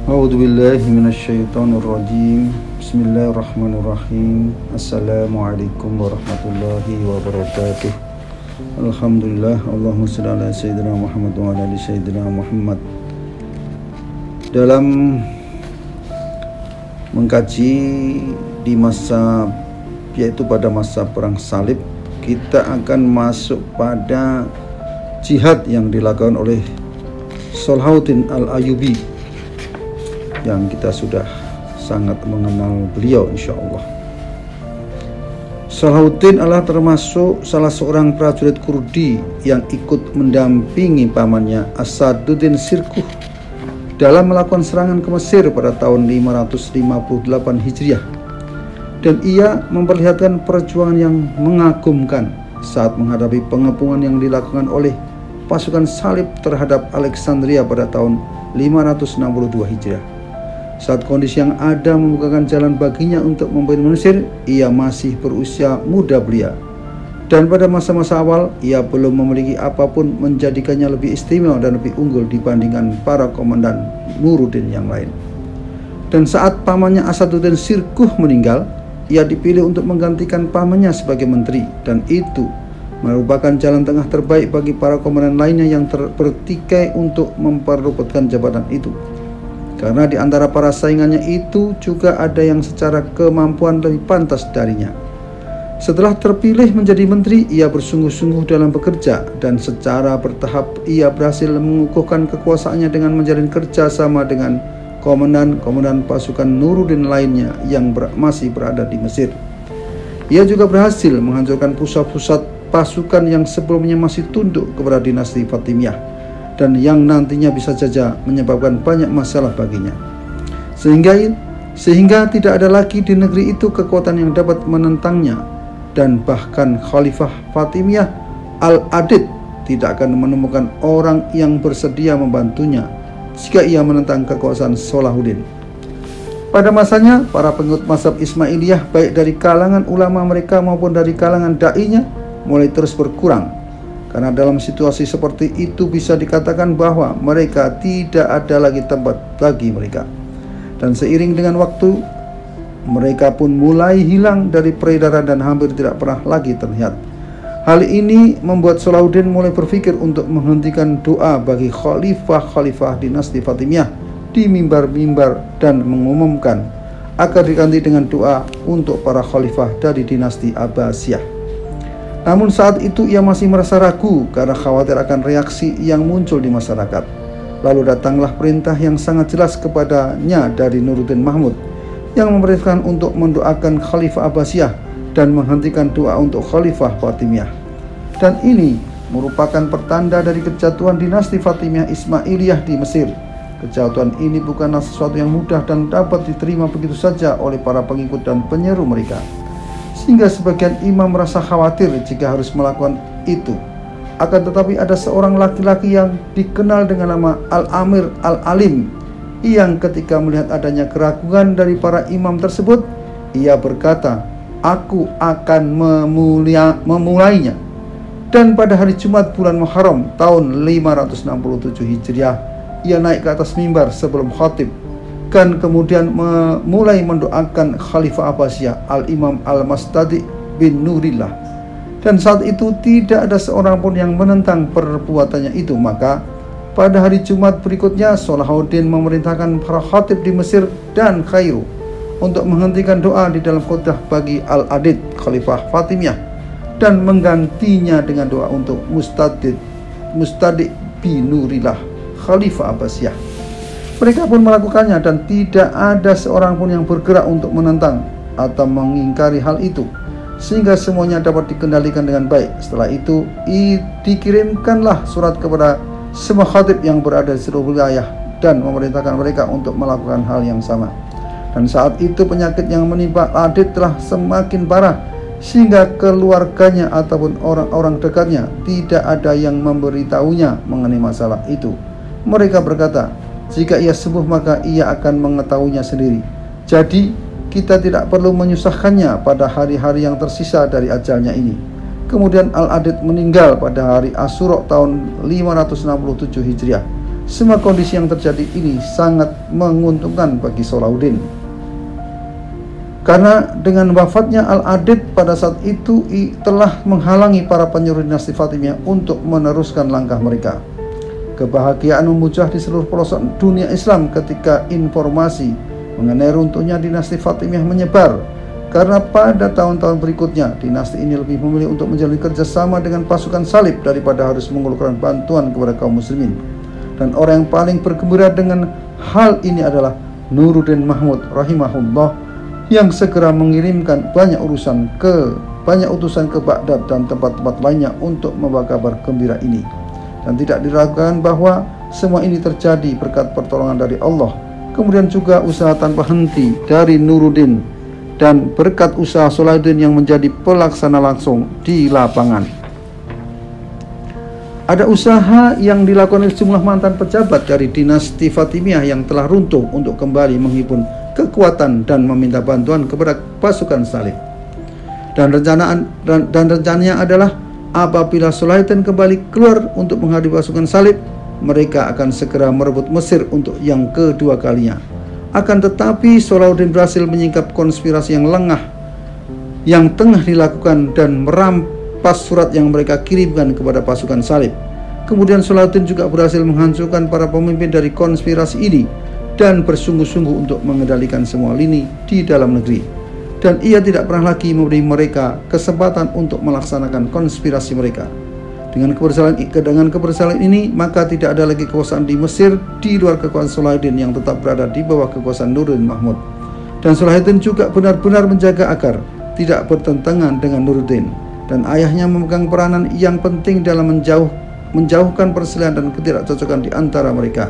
A'udzubillahi minasyaitonirrajim. Bismillahirrahmanirrahim. Assalamualaikum warahmatullahi wabarakatuh. Alhamdulillah. Allahumma shalli ala sayyidina Muhammad wa ala ali sayyidina Muhammad. Dalam mengkaji di masa, yaitu pada masa perang salib, kita akan masuk pada jihad yang dilakukan oleh Salahuddin Al-Ayyubi, yang kita sudah sangat mengenal beliau insyaallah. Salahuddin adalah termasuk salah seorang prajurit Kurdi yang ikut mendampingi pamannya Asaduddin Sirkuh dalam melakukan serangan ke Mesir pada tahun 558 Hijriah. Dan ia memperlihatkan perjuangan yang mengagumkan saat menghadapi pengepungan yang dilakukan oleh pasukan salib terhadap Alexandria pada tahun 562 Hijriah. Saat kondisi yang ada membukakan jalan baginya untuk memimpin Mesir, ia masih berusia muda belia. Dan pada masa-masa awal, ia belum memiliki apapun menjadikannya lebih istimewa dan lebih unggul dibandingkan para komandan Nuruddin yang lain. Dan saat pamannya Asaduddin Sirkuh meninggal, ia dipilih untuk menggantikan pamannya sebagai menteri. Dan itu merupakan jalan tengah terbaik bagi para komandan lainnya yang bertikai untuk memperebutkan jabatan itu. Karena di antara para saingannya itu juga ada yang secara kemampuan lebih pantas darinya. Setelah terpilih menjadi menteri, ia bersungguh-sungguh dalam bekerja, dan secara bertahap ia berhasil mengukuhkan kekuasaannya dengan menjalin kerjasama dengan komandan-komandan pasukan Nuruddin lainnya yang masih berada di Mesir. Ia juga berhasil menghancurkan pusat-pusat pasukan yang sebelumnya masih tunduk kepada dinasti Fatimiyah, dan yang nantinya bisa saja menyebabkan banyak masalah baginya. Sehingga tidak ada lagi di negeri itu kekuatan yang dapat menentangnya, dan bahkan Khalifah Fatimiyah Al-Adid tidak akan menemukan orang yang bersedia membantunya jika ia menentang kekuasaan Salahuddin. Pada masanya, para pengikut mazhab Ismailiyah baik dari kalangan ulama mereka maupun dari kalangan da'inya mulai terus berkurang. Karena dalam situasi seperti itu bisa dikatakan bahwa mereka tidak ada lagi tempat bagi mereka. Dan seiring dengan waktu, mereka pun mulai hilang dari peredaran dan hampir tidak pernah lagi terlihat. Hal ini membuat Salahuddin mulai berpikir untuk menghentikan doa bagi khalifah-khalifah dinasti Fatimiyah di mimbar-mimbar dan mengumumkan agar diganti dengan doa untuk para khalifah dari dinasti Abbasiyah. Namun saat itu ia masih merasa ragu karena khawatir akan reaksi yang muncul di masyarakat. Lalu datanglah perintah yang sangat jelas kepadanya dari Nuruddin Mahmud yang memerintahkan untuk mendoakan Khalifah Abbasiyah dan menghentikan doa untuk Khalifah Fatimiyah. Dan ini merupakan pertanda dari kejatuhan dinasti Fatimiyah Ismailiyah di Mesir. Kejatuhan ini bukanlah sesuatu yang mudah dan dapat diterima begitu saja oleh para pengikut dan penyeru mereka, sehingga sebagian imam merasa khawatir jika harus melakukan itu. Akan tetapi ada seorang laki-laki yang dikenal dengan nama Al-Amir Al-Alim yang ketika melihat adanya keraguan dari para imam tersebut, ia berkata, "Aku akan memulainya." Dan pada hari Jumat bulan Muharram tahun 567 Hijriah, ia naik ke atas mimbar sebelum khatib, dan kemudian mulai mendoakan Khalifah Abbasiyah Al-Imam Al-Mastadi bin Nurillah. Dan saat itu tidak ada seorang pun yang menentang perbuatannya itu. Maka pada hari Jumat berikutnya, Salahuddin memerintahkan para khatib di Mesir dan Kairo untuk menghentikan doa di dalam khutbah bagi Al-Adid Khalifah Fatimiyah dan menggantinya dengan doa untuk Mustadi bin Nurillah Khalifah Abbasiyah. Mereka pun melakukannya dan tidak ada seorang pun yang bergerak untuk menentang atau mengingkari hal itu, sehingga semuanya dapat dikendalikan dengan baik. Setelah itu dikirimkanlah surat kepada semua khatib yang berada di seluruh wilayah dan memerintahkan mereka untuk melakukan hal yang sama. Dan saat itu penyakit yang menimpa Adid telah semakin parah, sehingga keluarganya ataupun orang-orang dekatnya tidak ada yang memberitahunya mengenai masalah itu. Mereka berkata, jika ia sembuh maka ia akan mengetahuinya sendiri. Jadi kita tidak perlu menyusahkannya pada hari-hari yang tersisa dari ajalnya ini. Kemudian Al-Adid meninggal pada hari Asyura tahun 567 Hijriah. Semua kondisi yang terjadi ini sangat menguntungkan bagi Salahuddin, karena dengan wafatnya Al-Adid pada saat itu telah menghalangi para penyuruh dinasti Fatimiyah untuk meneruskan langkah mereka. Kebahagiaan memuncah di seluruh pelosok dunia Islam ketika informasi mengenai runtuhnya dinasti Fatimiyah menyebar, karena pada tahun-tahun berikutnya dinasti ini lebih memilih untuk menjalin kerjasama dengan pasukan salib daripada harus mengeluarkan bantuan kepada kaum muslimin. Dan orang yang paling bergembira dengan hal ini adalah Nuruddin Mahmud rahimahullah, yang segera mengirimkan banyak utusan ke Baghdad dan tempat-tempat lainnya untuk membawa kabar gembira ini. Dan tidak diragukan bahwa semua ini terjadi berkat pertolongan dari Allah, kemudian juga usaha tanpa henti dari Nuruddin, dan berkat usaha Salahuddin yang menjadi pelaksana langsung di lapangan. Ada usaha yang dilakukan oleh sejumlah mantan pejabat dari dinasti Fatimiyah yang telah runtuh untuk kembali menghimpun kekuatan dan meminta bantuan kepada pasukan salib. Dan rencananya adalah apabila Salahuddin kembali keluar untuk menghadapi pasukan salib, mereka akan segera merebut Mesir untuk yang kedua kalinya. Akan tetapi Salahuddin berhasil menyingkap konspirasi yang lengah yang tengah dilakukan dan merampas surat yang mereka kirimkan kepada pasukan salib. Kemudian Salahuddin juga berhasil menghancurkan para pemimpin dari konspirasi ini dan bersungguh-sungguh untuk mengendalikan semua lini di dalam negeri. Dan ia tidak pernah lagi memberi mereka kesempatan untuk melaksanakan konspirasi mereka. Dengan keberhasilan ini, maka tidak ada lagi kekuasaan di Mesir di luar kekuasaan Salahuddin yang tetap berada di bawah kekuasaan Nuruddin Mahmud. Dan Salahuddin juga benar-benar menjaga agar tidak bertentangan dengan Nuruddin, dan ayahnya memegang peranan yang penting dalam menjauhkan perselisihan dan ketidakcocokan di antara mereka.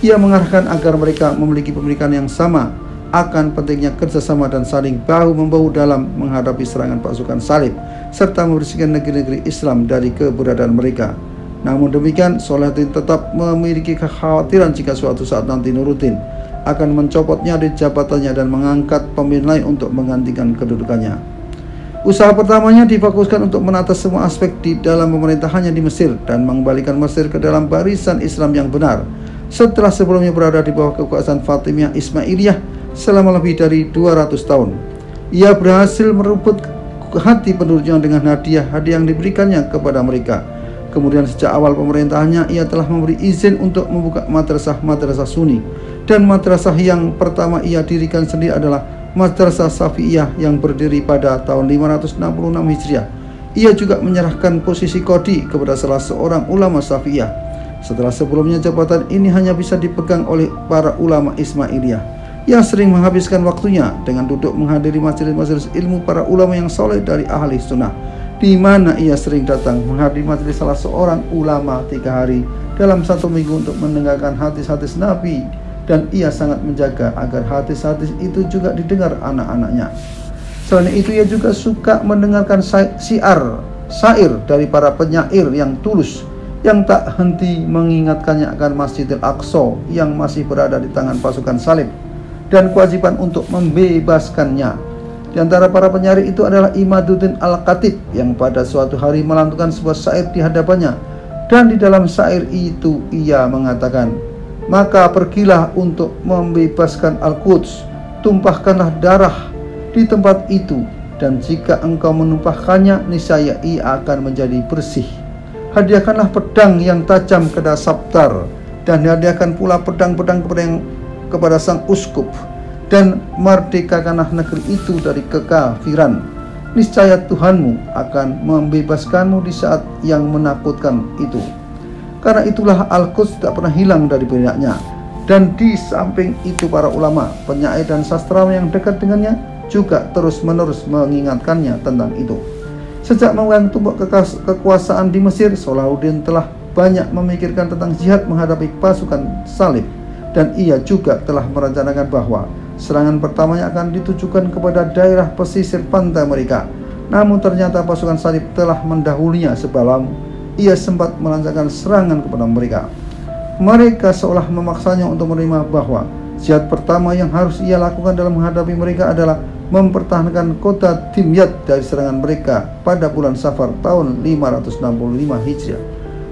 Ia mengarahkan agar mereka memiliki pemikiran yang sama akan pentingnya kerjasama dan saling bahu-membahu dalam menghadapi serangan pasukan salib, serta membersihkan negeri-negeri Islam dari keberadaan mereka. Namun demikian, Salahuddin tetap memiliki kekhawatiran jika suatu saat nanti Nuruddin akan mencopotnya dari jabatannya dan mengangkat pemimpin lain untuk menggantikan kedudukannya. Usaha pertamanya difokuskan untuk menata semua aspek di dalam pemerintahannya di Mesir dan mengembalikan Mesir ke dalam barisan Islam yang benar. Setelah sebelumnya berada di bawah kekuasaan Fatimiyah Ismailiyah selama lebih dari 200 tahun, ia berhasil merebut hati penduduknya dengan hadiah-hadiah yang diberikannya kepada mereka. Kemudian sejak awal pemerintahannya, ia telah memberi izin untuk membuka madrasah Sunni, dan madrasah yang pertama ia dirikan sendiri adalah Madrasah Syafi'iyah yang berdiri pada tahun 566 Hijriah. Ia juga menyerahkan posisi qadhi kepada salah seorang ulama Syafi'iyah. Setelah sebelumnya jabatan ini hanya bisa dipegang oleh para ulama Ismailiyah yang sering menghabiskan waktunya dengan duduk menghadiri majelis-majelis ilmu para ulama yang soleh dari ahli sunnah, di mana ia sering datang menghadiri majelis salah seorang ulama 3 hari dalam 1 minggu untuk mendengarkan hadis-hadis Nabi. Dan ia sangat menjaga agar hadis-hadis itu juga didengar anak-anaknya. Selain itu, ia juga suka mendengarkan syair dari para penyair yang tulus yang tak henti mengingatkannya akan Masjidil Aqsa yang masih berada di tangan pasukan salib dan kewajiban untuk membebaskannya. Di antara para penyair itu adalah Imaduddin Al-Khatib yang pada suatu hari melantunkan sebuah syair di hadapannya, dan di dalam syair itu ia mengatakan, "Maka pergilah untuk membebaskan Al-Quds, tumpahkanlah darah di tempat itu, dan jika engkau menumpahkannya, niscaya ia akan menjadi bersih. Hadiahkanlah pedang yang tajam kepada Sabtar, dan hadiahkan pula pedang-pedang kepada sang uskup, dan merdekakanlah negeri itu dari kekafiran. Niscaya Tuhanmu akan membebaskanmu di saat yang menakutkan itu." Karena itulah Al-Quds tidak pernah hilang dari benaknya. Dan di samping itu para ulama, penyair dan sastrawan yang dekat dengannya juga terus-menerus mengingatkannya tentang itu. Sejak memegang tumpuk kekuasaan di Mesir, Salahuddin telah banyak memikirkan tentang jihad menghadapi pasukan salib, dan ia juga telah merencanakan bahwa serangan pertamanya akan ditujukan kepada daerah pesisir pantai mereka. Namun ternyata pasukan salib telah mendahulunya sebelum ia sempat melancarkan serangan kepada mereka. Mereka seolah memaksanya untuk menerima bahwa jihad pertama yang harus ia lakukan dalam menghadapi mereka adalah mempertahankan kota Dimyat dari serangan mereka pada bulan Safar tahun 565 Hijriah.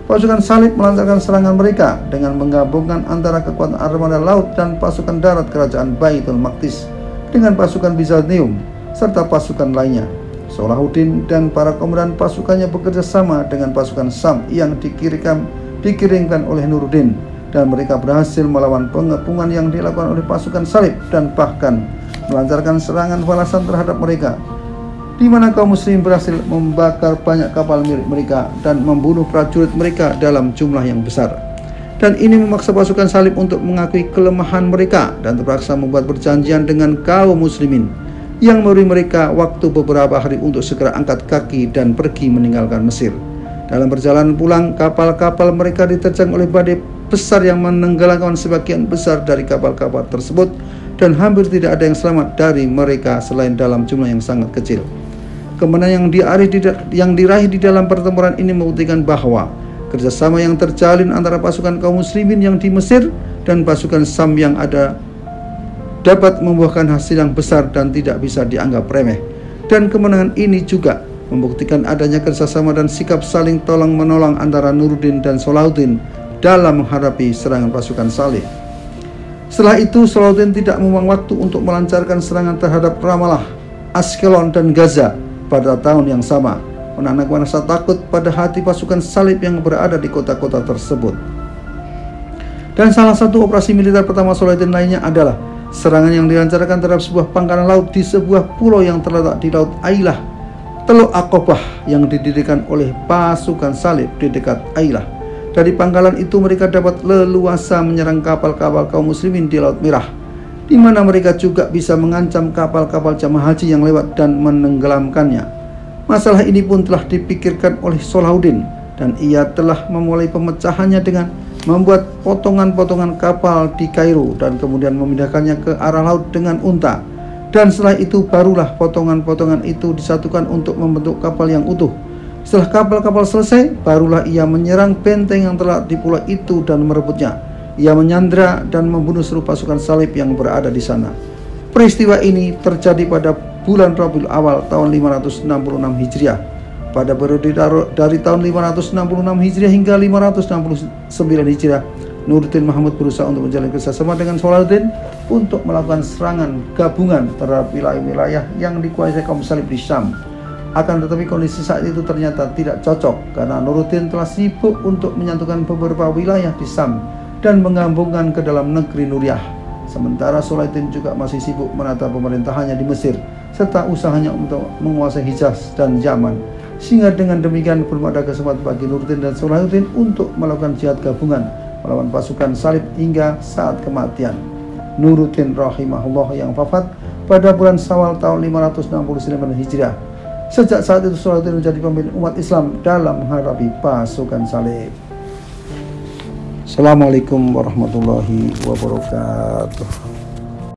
Pasukan salib melancarkan serangan mereka dengan menggabungkan antara kekuatan armada laut dan pasukan darat kerajaan Baitul Maqdis dengan pasukan Bizantium serta pasukan lainnya. Salahuddin dan para komandan pasukannya bekerja sama dengan pasukan Syam yang dikirimkan oleh Nuruddin, dan mereka berhasil melawan pengepungan yang dilakukan oleh pasukan salib dan bahkan melancarkan serangan balasan terhadap mereka, di mana kaum muslimin berhasil membakar banyak kapal milik mereka dan membunuh prajurit mereka dalam jumlah yang besar. Dan ini memaksa pasukan salib untuk mengakui kelemahan mereka dan terpaksa membuat perjanjian dengan kaum muslimin yang memberi mereka waktu beberapa hari untuk segera angkat kaki dan pergi meninggalkan Mesir. Dalam perjalanan pulang, kapal-kapal mereka diterjang oleh badai besar yang menenggelamkan sebagian besar dari kapal-kapal tersebut, dan hampir tidak ada yang selamat dari mereka selain dalam jumlah yang sangat kecil. Kemenangan yang diraih di dalam pertempuran ini membuktikan bahwa kerjasama yang terjalin antara pasukan kaum muslimin yang di Mesir dan pasukan Syam yang ada dapat membuahkan hasil yang besar dan tidak bisa dianggap remeh. Dan kemenangan ini juga membuktikan adanya kerjasama dan sikap saling tolong-menolong antara Nuruddin dan Salahuddin dalam menghadapi serangan pasukan salib. Setelah itu, Salahuddin tidak membuang waktu untuk melancarkan serangan terhadap Ramallah, Ashkelon, dan Gaza pada tahun yang sama, menanamkan rasa takut pada hati pasukan salib yang berada di kota-kota tersebut. Dan salah satu operasi militer pertama Salahuddin lainnya adalah serangan yang dilancarkan terhadap sebuah pangkalan laut di sebuah pulau yang terletak di Laut Ailah, Teluk Aqabah, yang didirikan oleh pasukan salib di dekat Ailah. Dari pangkalan itu mereka dapat leluasa menyerang kapal-kapal kaum muslimin di Laut Merah, di mana mereka juga bisa mengancam kapal-kapal jamaah haji yang lewat dan menenggelamkannya. Masalah ini pun telah dipikirkan oleh Salahuddin, dan ia telah memulai pemecahannya dengan membuat potongan-potongan kapal di Kairo dan kemudian memindahkannya ke arah laut dengan unta. Dan setelah itu barulah potongan-potongan itu disatukan untuk membentuk kapal yang utuh. Setelah kapal-kapal selesai, barulah ia menyerang benteng yang terletak di pulau itu dan merebutnya. Ia menyandra dan membunuh seluruh pasukan salib yang berada di sana. Peristiwa ini terjadi pada bulan Rabiul Awal tahun 566 Hijriah. Pada periode dari tahun 566 Hijriah hingga 569 Hijriah, Nuruddin Mahmud berusaha untuk menjalin kerjasama dengan Salahuddin untuk melakukan serangan gabungan terhadap wilayah-wilayah yang dikuasai kaum salib di Syam. Akan tetapi kondisi saat itu ternyata tidak cocok karena Nuruddin telah sibuk untuk menyatukan beberapa wilayah di Syam dan menggabungkan ke dalam negeri Nuriyah. Sementara Salahuddin juga masih sibuk menata pemerintahannya di Mesir serta usahanya untuk menguasai Hijaz dan Yaman. Sehingga dengan demikian belum ada kesempatan bagi Nuruddin dan Salahuddin untuk melakukan jihad gabungan melawan pasukan salib hingga saat kematian Nuruddin rahimahullah yang wafat pada bulan Syawal tahun 569 Hijriah. Sejak saat itu Salahuddin menjadi pemimpin umat Islam dalam menghadapi pasukan salib. Assalamualaikum warahmatullahi wabarakatuh.